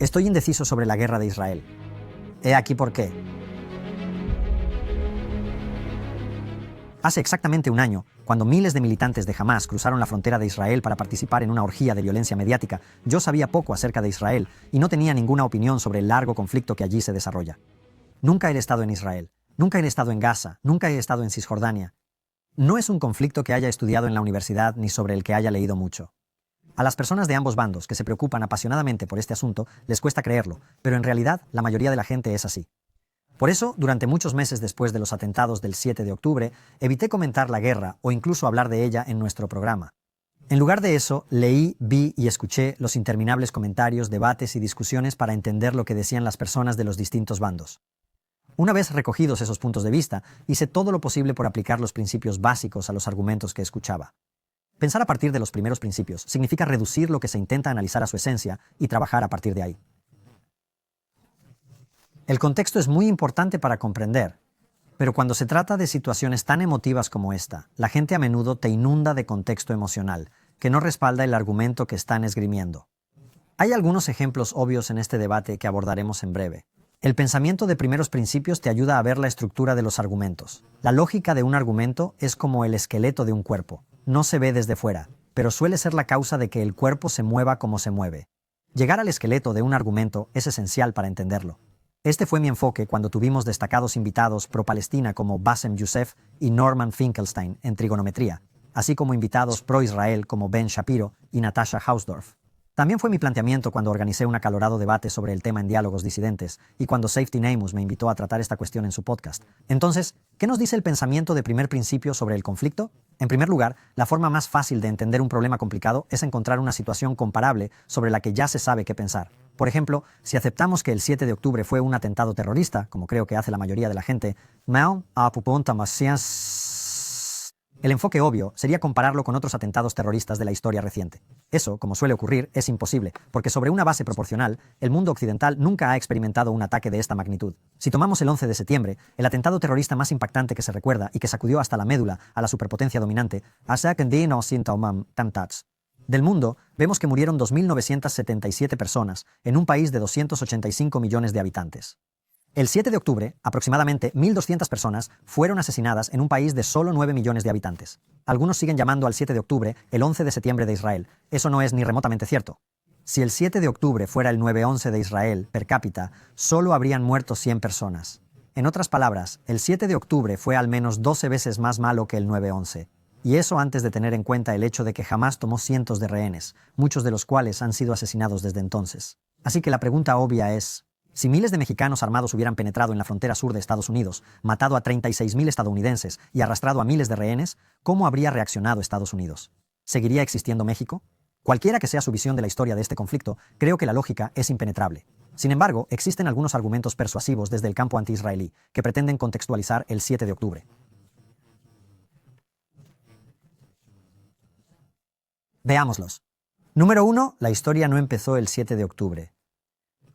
Estoy indeciso sobre la guerra de Israel. He aquí por qué. Hace exactamente un año, cuando miles de militantes de Hamás cruzaron la frontera de Israel para participar en una orgía de violencia mediática, yo sabía poco acerca de Israel y no tenía ninguna opinión sobre el largo conflicto que allí se desarrolla. Nunca he estado en Israel, nunca he estado en Gaza, nunca he estado en Cisjordania. No es un conflicto que haya estudiado en la universidad ni sobre el que haya leído mucho. A las personas de ambos bandos que se preocupan apasionadamente por este asunto les cuesta creerlo, pero en realidad la mayoría de la gente es así. Por eso, durante muchos meses después de los atentados del 7 de octubre, evité comentar la guerra o incluso hablar de ella en nuestro programa. En lugar de eso, leí, vi y escuché los interminables comentarios, debates y discusiones para entender lo que decían las personas de los distintos bandos. Una vez recogidos esos puntos de vista, hice todo lo posible por aplicar los principios básicos a los argumentos que escuchaba. Pensar a partir de los primeros principios significa reducir lo que se intenta analizar a su esencia y trabajar a partir de ahí. El contexto es muy importante para comprender, pero cuando se trata de situaciones tan emotivas como esta, la gente a menudo te inunda de contexto emocional, que no respalda el argumento que están esgrimiendo. Hay algunos ejemplos obvios en este debate que abordaremos en breve. El pensamiento de primeros principios te ayuda a ver la estructura de los argumentos. La lógica de un argumento es como el esqueleto de un cuerpo. No se ve desde fuera, pero suele ser la causa de que el cuerpo se mueva como se mueve. Llegar al esqueleto de un argumento es esencial para entenderlo. Este fue mi enfoque cuando tuvimos destacados invitados pro-Palestina como Bassem Youssef y Norman Finkelstein en trigonometría, así como invitados pro-Israel como Ben Shapiro y Natasha Hausdorff. También fue mi planteamiento cuando organicé un acalorado debate sobre el tema en Diálogos Disidentes y cuando Safety Namus me invitó a tratar esta cuestión en su podcast. Entonces, ¿qué nos dice el pensamiento de primer principio sobre el conflicto? En primer lugar, la forma más fácil de entender un problema complicado es encontrar una situación comparable sobre la que ya se sabe qué pensar. Por ejemplo, si aceptamos que el 7 de octubre fue un atentado terrorista, como creo que hace la mayoría de la gente, el enfoque obvio sería compararlo con otros atentados terroristas de la historia reciente. Eso, como suele ocurrir, es imposible, porque sobre una base proporcional, el mundo occidental nunca ha experimentado un ataque de esta magnitud. Si tomamos el 11 de septiembre, el atentado terrorista más impactante que se recuerda y que sacudió hasta la médula a la superpotencia dominante, del mundo, vemos que murieron 2.977 personas en un país de 285 millones de habitantes. El 7 de octubre, aproximadamente 1.200 personas fueron asesinadas en un país de solo 9 millones de habitantes. Algunos siguen llamando al 7 de octubre el 11 de septiembre de Israel. Eso no es ni remotamente cierto. Si el 7 de octubre fuera el 9/11 de Israel, per cápita, solo habrían muerto 100 personas. En otras palabras, el 7 de octubre fue al menos 12 veces más malo que el 9/11. Y eso antes de tener en cuenta el hecho de que Hamás tomó cientos de rehenes, muchos de los cuales han sido asesinados desde entonces. Así que la pregunta obvia es, si miles de mexicanos armados hubieran penetrado en la frontera sur de Estados Unidos, matado a 36.000 estadounidenses y arrastrado a miles de rehenes, ¿cómo habría reaccionado Estados Unidos? ¿Seguiría existiendo México? Cualquiera que sea su visión de la historia de este conflicto, creo que la lógica es impenetrable. Sin embargo, existen algunos argumentos persuasivos desde el campo anti-israelí que pretenden contextualizar el 7 de octubre. Veámoslos. Número 1. La historia no empezó el 7 de octubre.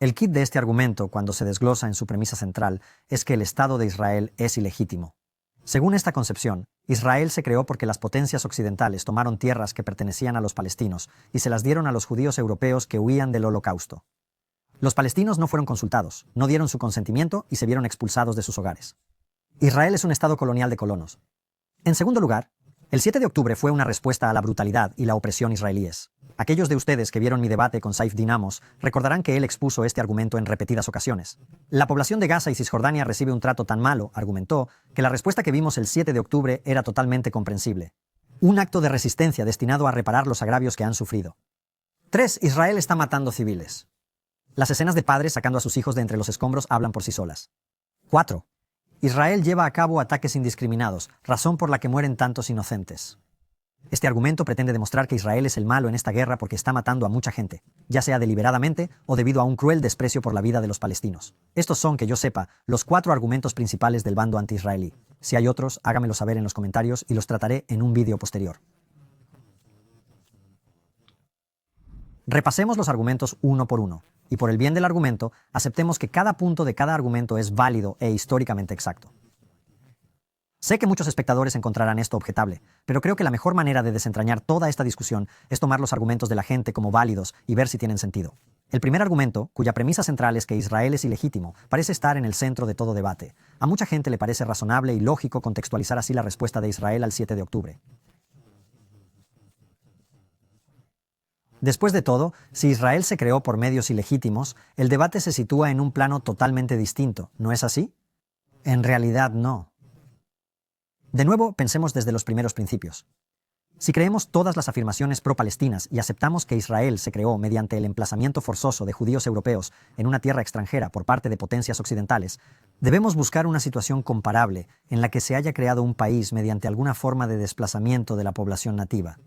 El kit de este argumento, cuando se desglosa en su premisa central, es que el Estado de Israel es ilegítimo. Según esta concepción, Israel se creó porque las potencias occidentales tomaron tierras que pertenecían a los palestinos y se las dieron a los judíos europeos que huían del Holocausto. Los palestinos no fueron consultados, no dieron su consentimiento y se vieron expulsados de sus hogares. Israel es un Estado colonial de colonos. En segundo lugar, el 7 de octubre fue una respuesta a la brutalidad y la opresión israelíes. Aquellos de ustedes que vieron mi debate con Safety Namus recordarán que él expuso este argumento en repetidas ocasiones. La población de Gaza y Cisjordania recibe un trato tan malo, argumentó, que la respuesta que vimos el 7 de octubre era totalmente comprensible. Un acto de resistencia destinado a reparar los agravios que han sufrido. 3. Israel está matando civiles. Las escenas de padres sacando a sus hijos de entre los escombros hablan por sí solas. 4. Israel lleva a cabo ataques indiscriminados, razón por la que mueren tantos inocentes. Este argumento pretende demostrar que Israel es el malo en esta guerra porque está matando a mucha gente, ya sea deliberadamente o debido a un cruel desprecio por la vida de los palestinos. Estos son, que yo sepa, los 4 argumentos principales del bando anti-israelí. Si hay otros, hágamelo saber en los comentarios y los trataré en un vídeo posterior. Repasemos los argumentos uno por uno, y por el bien del argumento, aceptemos que cada punto de cada argumento es válido e históricamente exacto. Sé que muchos espectadores encontrarán esto objetable, pero creo que la mejor manera de desentrañar toda esta discusión es tomar los argumentos de la gente como válidos y ver si tienen sentido. El primer argumento, cuya premisa central es que Israel es ilegítimo, parece estar en el centro de todo debate. A mucha gente le parece razonable y lógico contextualizar así la respuesta de Israel al 7 de octubre. Después de todo, si Israel se creó por medios ilegítimos, el debate se sitúa en un plano totalmente distinto, ¿no es así? En realidad no. De nuevo, pensemos desde los primeros principios. Si creemos todas las afirmaciones pro-palestinas y aceptamos que Israel se creó mediante el emplazamiento forzoso de judíos europeos en una tierra extranjera por parte de potencias occidentales, debemos buscar una situación comparable en la que se haya creado un país mediante alguna forma de desplazamiento de la población nativa.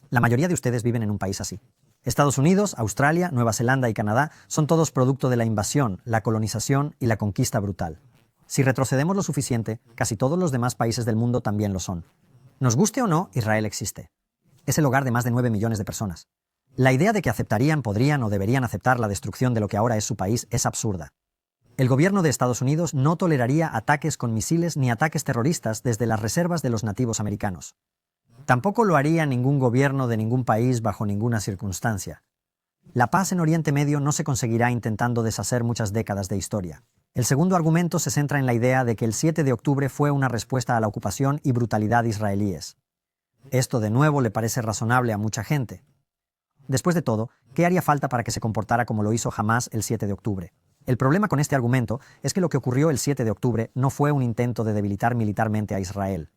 La mayoría de ustedes viven en un país así. Estados Unidos, Australia, Nueva Zelanda y Canadá son todos producto de la invasión, la colonización y la conquista brutal. Si retrocedemos lo suficiente, casi todos los demás países del mundo también lo son. Nos guste o no, Israel existe. Es el hogar de más de 9 millones de personas. La idea de que aceptarían, podrían o deberían aceptar la destrucción de lo que ahora es su país es absurda. El gobierno de Estados Unidos no toleraría ataques con misiles ni ataques terroristas desde las reservas de los nativos americanos. Tampoco lo haría ningún gobierno de ningún país bajo ninguna circunstancia. La paz en Oriente Medio no se conseguirá intentando deshacer muchas décadas de historia. El segundo argumento se centra en la idea de que el 7 de octubre fue una respuesta a la ocupación y brutalidad israelíes. Esto de nuevo le parece razonable a mucha gente. Después de todo, ¿qué haría falta para que se comportara como lo hizo Hamás el 7 de octubre? El problema con este argumento es que lo que ocurrió el 7 de octubre no fue un intento de debilitar militarmente a Israel.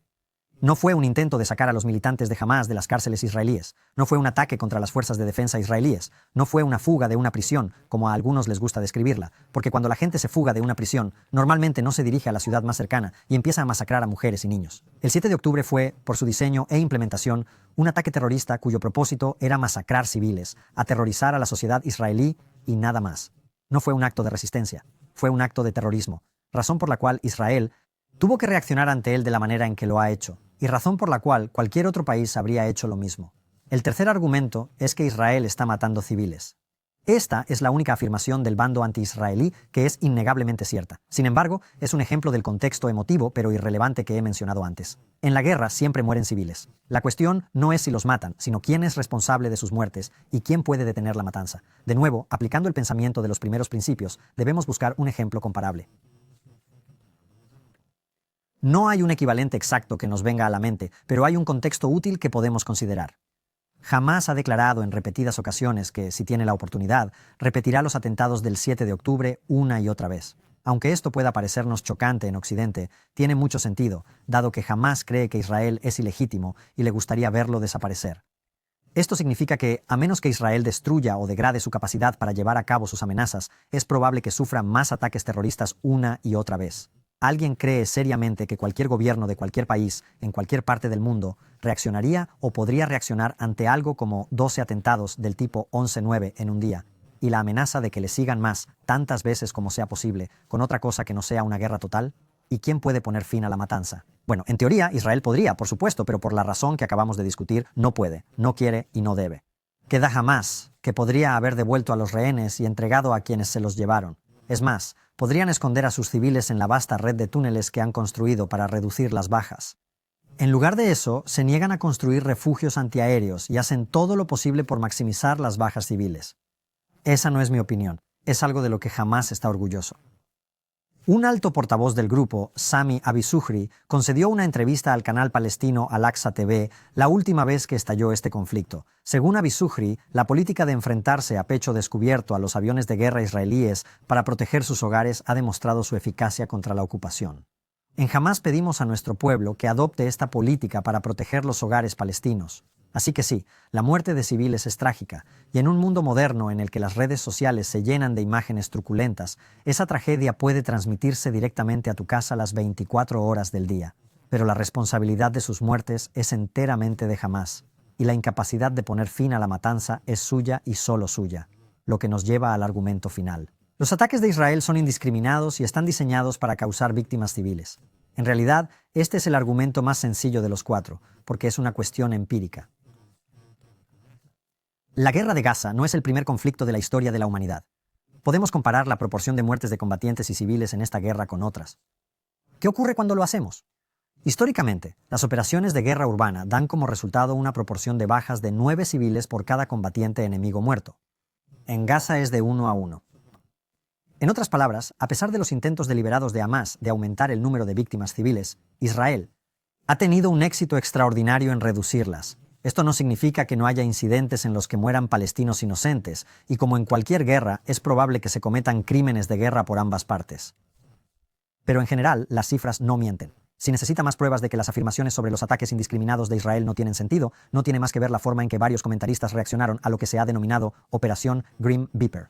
No fue un intento de sacar a los militantes de Hamás de las cárceles israelíes. No fue un ataque contra las fuerzas de defensa israelíes. No fue una fuga de una prisión, como a algunos les gusta describirla, porque cuando la gente se fuga de una prisión, normalmente no se dirige a la ciudad más cercana y empieza a masacrar a mujeres y niños. El 7 de octubre fue, por su diseño e implementación, un ataque terrorista cuyo propósito era masacrar civiles, aterrorizar a la sociedad israelí y nada más. No fue un acto de resistencia, fue un acto de terrorismo, razón por la cual Israel tuvo que reaccionar ante él de la manera en que lo ha hecho, y razón por la cual cualquier otro país habría hecho lo mismo. El tercer argumento es que Israel está matando civiles. Esta es la única afirmación del bando anti-israelí que es innegablemente cierta. Sin embargo, es un ejemplo del contexto emotivo pero irrelevante que he mencionado antes. En la guerra siempre mueren civiles. La cuestión no es si los matan, sino quién es responsable de sus muertes y quién puede detener la matanza. De nuevo, aplicando el pensamiento de los primeros principios, debemos buscar un ejemplo comparable. No hay un equivalente exacto que nos venga a la mente, pero hay un contexto útil que podemos considerar. Hamás ha declarado en repetidas ocasiones que, si tiene la oportunidad, repetirá los atentados del 7 de octubre una y otra vez. Aunque esto pueda parecernos chocante en Occidente, tiene mucho sentido, dado que Hamás cree que Israel es ilegítimo y le gustaría verlo desaparecer. Esto significa que, a menos que Israel destruya o degrade su capacidad para llevar a cabo sus amenazas, es probable que sufra más ataques terroristas una y otra vez. ¿Alguien cree seriamente que cualquier gobierno de cualquier país, en cualquier parte del mundo, reaccionaría o podría reaccionar ante algo como 12 atentados del tipo 11/9 en un día, y la amenaza de que le sigan más, tantas veces como sea posible, con otra cosa que no sea una guerra total? ¿Y quién puede poner fin a la matanza? Bueno, en teoría, Israel podría, por supuesto, pero por la razón que acabamos de discutir, no puede, no quiere y no debe. Queda Hamás, que podría haber devuelto a los rehenes y entregado a quienes se los llevaron. Es más, podrían esconder a sus civiles en la vasta red de túneles que han construido para reducir las bajas. En lugar de eso, se niegan a construir refugios antiaéreos y hacen todo lo posible por maximizar las bajas civiles. Esa no es mi opinión, es algo de lo que Hamás está orgulloso. Un alto portavoz del grupo, Sami Abu Zuhri, concedió una entrevista al canal palestino Al-Aqsa TV la última vez que estalló este conflicto. Según Abu Zuhri, la política de enfrentarse a pecho descubierto a los aviones de guerra israelíes para proteger sus hogares ha demostrado su eficacia contra la ocupación. En Hamás pedimos a nuestro pueblo que adopte esta política para proteger los hogares palestinos. Así que sí, la muerte de civiles es trágica, y en un mundo moderno en el que las redes sociales se llenan de imágenes truculentas, esa tragedia puede transmitirse directamente a tu casa las 24 horas del día. Pero la responsabilidad de sus muertes es enteramente de Hamás, y la incapacidad de poner fin a la matanza es suya y solo suya, lo que nos lleva al argumento final. Los ataques de Israel son indiscriminados y están diseñados para causar víctimas civiles. En realidad, este es el argumento más sencillo de los cuatro, porque es una cuestión empírica. La guerra de Gaza no es el primer conflicto de la historia de la humanidad. Podemos comparar la proporción de muertes de combatientes y civiles en esta guerra con otras. ¿Qué ocurre cuando lo hacemos? Históricamente, las operaciones de guerra urbana dan como resultado una proporción de bajas de 9 civiles por cada combatiente enemigo muerto. en Gaza es de 1 a 1. En otras palabras, a pesar de los intentos deliberados de Hamás de aumentar el número de víctimas civiles, Israel ha tenido un éxito extraordinario en reducirlas. Esto no significa que no haya incidentes en los que mueran palestinos inocentes, y como en cualquier guerra, es probable que se cometan crímenes de guerra por ambas partes. Pero en general, las cifras no mienten. Si necesita más pruebas de que las afirmaciones sobre los ataques indiscriminados de Israel no tienen sentido, no tiene más que ver la forma en que varios comentaristas reaccionaron a lo que se ha denominado Operación Grim Reaper.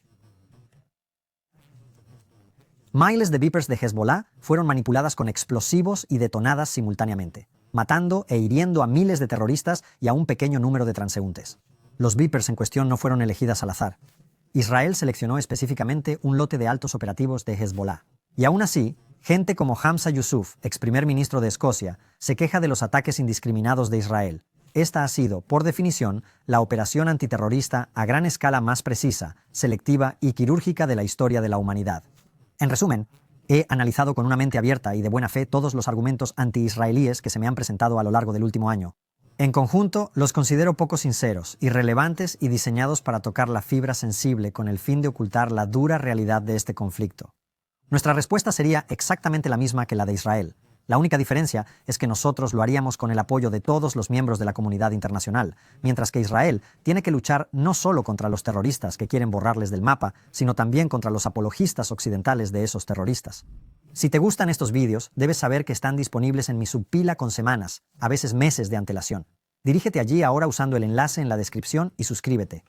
Miles de Vipers de Hezbollah fueron manipuladas con explosivos y detonadas simultáneamente, matando e hiriendo a miles de terroristas y a un pequeño número de transeúntes. Los Vipers en cuestión no fueron elegidas al azar. Israel seleccionó específicamente un lote de altos operativos de Hezbollah. Y aún así, gente como Hamza Yusuf, ex primer ministro de Escocia, se queja de los ataques indiscriminados de Israel. Esta ha sido, por definición, la operación antiterrorista a gran escala más precisa, selectiva y quirúrgica de la historia de la humanidad. En resumen, he analizado con una mente abierta y de buena fe todos los argumentos anti-israelíes que se me han presentado a lo largo del último año. En conjunto, los considero poco sinceros, irrelevantes y diseñados para tocar la fibra sensible con el fin de ocultar la dura realidad de este conflicto. Nuestra respuesta sería exactamente la misma que la de Israel. La única diferencia es que nosotros lo haríamos con el apoyo de todos los miembros de la comunidad internacional, mientras que Israel tiene que luchar no solo contra los terroristas que quieren borrarles del mapa, sino también contra los apologistas occidentales de esos terroristas. Si te gustan estos vídeos, debes saber que están disponibles en mi subpila con semanas, a veces meses de antelación. Dirígete allí ahora usando el enlace en la descripción y suscríbete.